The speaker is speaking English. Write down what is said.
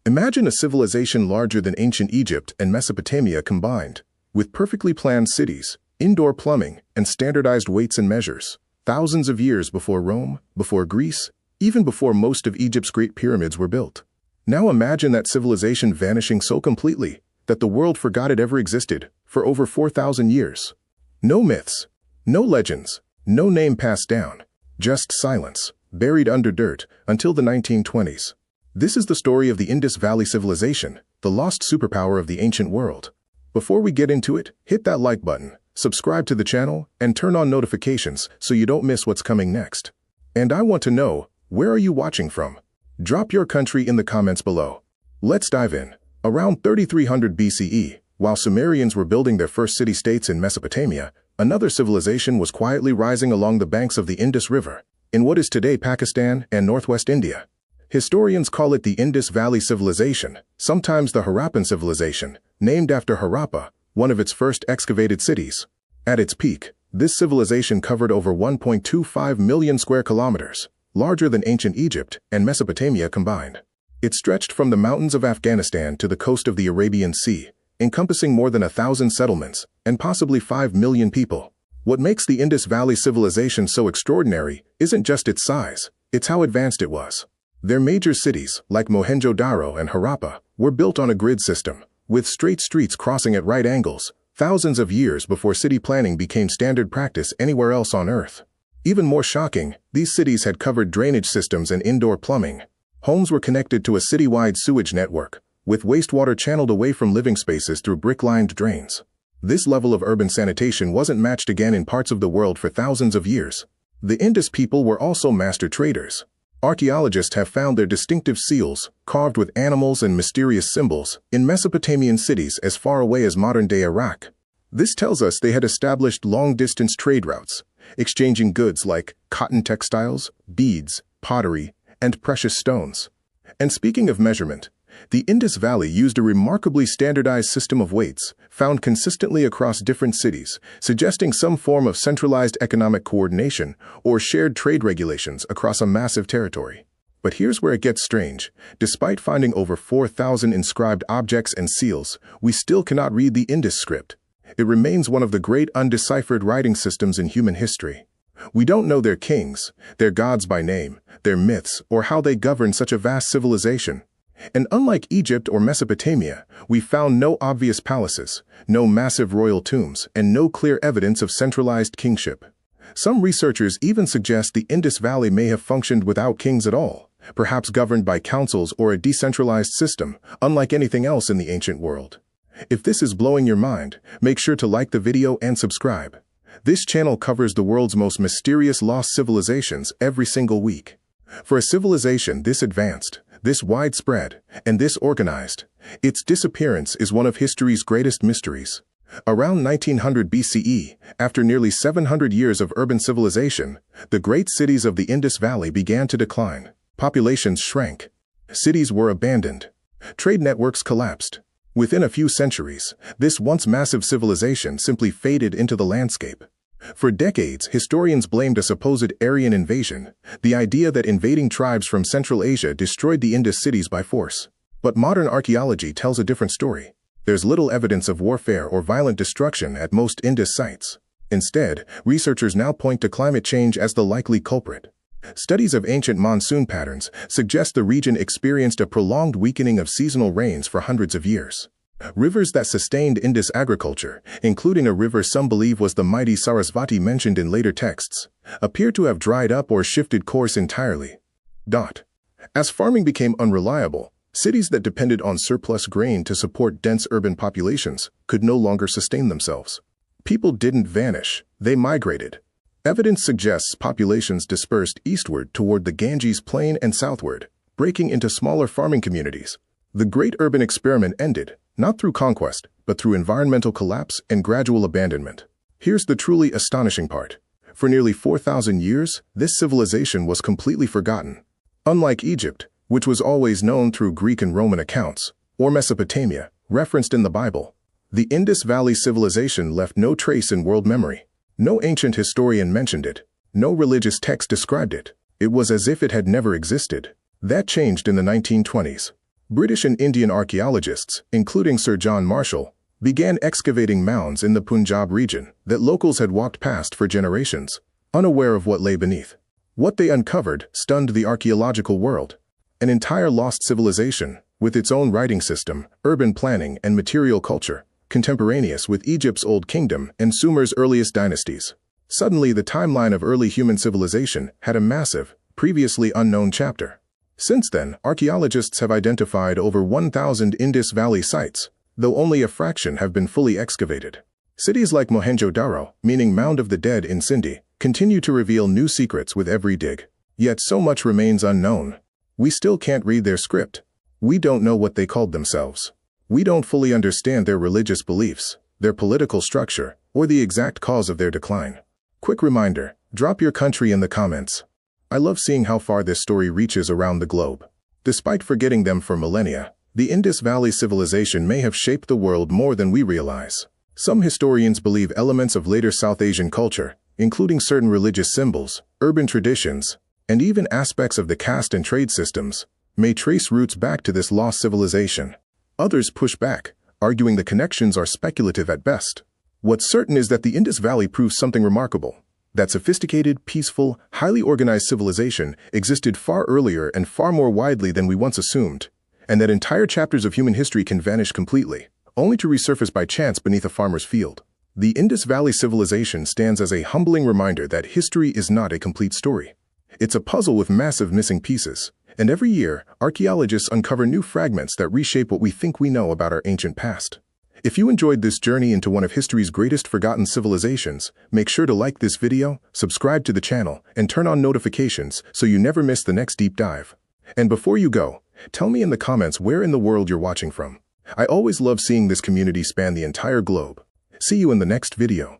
Imagine a civilization larger than ancient Egypt and Mesopotamia combined, with perfectly planned cities, indoor plumbing, and standardized weights and measures, thousands of years before Rome, before Greece, even before most of Egypt's great pyramids were built. Now imagine that civilization vanishing so completely that the world forgot it ever existed for over 4,000 years. No myths, no legends, no name passed down, just silence, buried under dirt until the 1920s. This is the story of the Indus Valley Civilization, the lost superpower of the ancient world. Before we get into it, hit that like button, subscribe to the channel, and turn on notifications so you don't miss what's coming next. And I want to know, where are you watching from? Drop your country in the comments below. Let's dive in. Around 3300 BCE, while Sumerians were building their first city-states in Mesopotamia, another civilization was quietly rising along the banks of the Indus River, in what is today Pakistan and northwest India. Historians call it the Indus Valley Civilization, sometimes the Harappan Civilization, named after Harappa, one of its first excavated cities. At its peak, this civilization covered over 1.25 million square kilometers, larger than ancient Egypt and Mesopotamia combined. It stretched from the mountains of Afghanistan to the coast of the Arabian Sea, encompassing more than 1,000 settlements and possibly 5 million people. What makes the Indus Valley Civilization so extraordinary isn't just its size, it's how advanced it was. Their major cities, like Mohenjo-Daro and Harappa, were built on a grid system, with straight streets crossing at right angles, thousands of years before city planning became standard practice anywhere else on Earth. Even more shocking, these cities had covered drainage systems and indoor plumbing. Homes were connected to a citywide sewage network, with wastewater channeled away from living spaces through brick-lined drains. This level of urban sanitation wasn't matched again in parts of the world for thousands of years. The Indus people were also master traders. Archaeologists have found their distinctive seals, carved with animals and mysterious symbols, in Mesopotamian cities as far away as modern-day Iraq. This tells us they had established long-distance trade routes, exchanging goods like cotton textiles, beads, pottery, and precious stones. And speaking of measurement, the Indus Valley used a remarkably standardized system of weights, found consistently across different cities, suggesting some form of centralized economic coordination or shared trade regulations across a massive territory. But here's where it gets strange. Despite finding over 4,000 inscribed objects and seals, we still cannot read the Indus script. It remains one of the great undeciphered writing systems in human history. We don't know their kings, their gods by name, their myths, or how they governed such a vast civilization. And unlike Egypt or Mesopotamia, we found no obvious palaces, no massive royal tombs, and no clear evidence of centralized kingship. Some researchers even suggest the Indus Valley may have functioned without kings at all, perhaps governed by councils or a decentralized system, unlike anything else in the ancient world. If this is blowing your mind, make sure to like the video and subscribe. This channel covers the world's most mysterious lost civilizations every single week. For a civilization this advanced, this widespread, and this organized, its disappearance is one of history's greatest mysteries. Around 1900 BCE, after nearly 700 years of urban civilization, the great cities of the Indus Valley began to decline. Populations shrank. Cities were abandoned. Trade networks collapsed. Within a few centuries, this once massive civilization simply faded into the landscape. For decades, historians blamed a supposed Aryan invasion, the idea that invading tribes from Central Asia destroyed the Indus cities by force. But modern archaeology tells a different story. There's little evidence of warfare or violent destruction at most Indus sites. Instead, researchers now point to climate change as the likely culprit. Studies of ancient monsoon patterns suggest the region experienced a prolonged weakening of seasonal rains for hundreds of years. Rivers that sustained Indus agriculture, including a river some believe was the mighty Sarasvati mentioned in later texts, appear to have dried up or shifted course entirely. As farming became unreliable, cities that depended on surplus grain to support dense urban populations could no longer sustain themselves. People didn't vanish, they migrated. Evidence suggests populations dispersed eastward toward the Ganges Plain and southward, breaking into smaller farming communities. The great urban experiment ended, not through conquest, but through environmental collapse and gradual abandonment. Here's the truly astonishing part. For nearly 4,000 years, this civilization was completely forgotten. Unlike Egypt, which was always known through Greek and Roman accounts, or Mesopotamia, referenced in the Bible, the Indus Valley Civilization left no trace in world memory. No ancient historian mentioned it. No religious text described it. It was as if it had never existed. That changed in the 1920s. British and Indian archaeologists, including Sir John Marshall, began excavating mounds in the Punjab region that locals had walked past for generations, unaware of what lay beneath. What they uncovered stunned the archaeological world. An entire lost civilization, with its own writing system, urban planning, and material culture, contemporaneous with Egypt's Old Kingdom and Sumer's earliest dynasties. Suddenly, the timeline of early human civilization had a massive, previously unknown chapter. Since then, archaeologists have identified over 1,000 Indus Valley sites, though only a fraction have been fully excavated. Cities like Mohenjo-Daro, meaning Mound of the Dead in Sindhi, continue to reveal new secrets with every dig. Yet so much remains unknown. We still can't read their script. We don't know what they called themselves. We don't fully understand their religious beliefs, their political structure, or the exact cause of their decline. Quick reminder, drop your country in the comments. I love seeing how far this story reaches around the globe. Despite forgetting them for millennia, the Indus Valley civilization may have shaped the world more than we realize. Some historians believe elements of later South Asian culture, including certain religious symbols, urban traditions, and even aspects of the caste and trade systems, may trace roots back to this lost civilization. Others push back, arguing the connections are speculative at best. What's certain is that the Indus Valley proves something remarkable: that sophisticated, peaceful, highly organized civilization existed far earlier and far more widely than we once assumed, and that entire chapters of human history can vanish completely, only to resurface by chance beneath a farmer's field. The Indus Valley civilization stands as a humbling reminder that history is not a complete story. It's a puzzle with massive missing pieces, and every year, archaeologists uncover new fragments that reshape what we think we know about our ancient past. If you enjoyed this journey into one of history's greatest forgotten civilizations, make sure to like this video, subscribe to the channel, and turn on notifications so you never miss the next deep dive. And before you go, tell me in the comments where in the world you're watching from. I always love seeing this community span the entire globe. See you in the next video.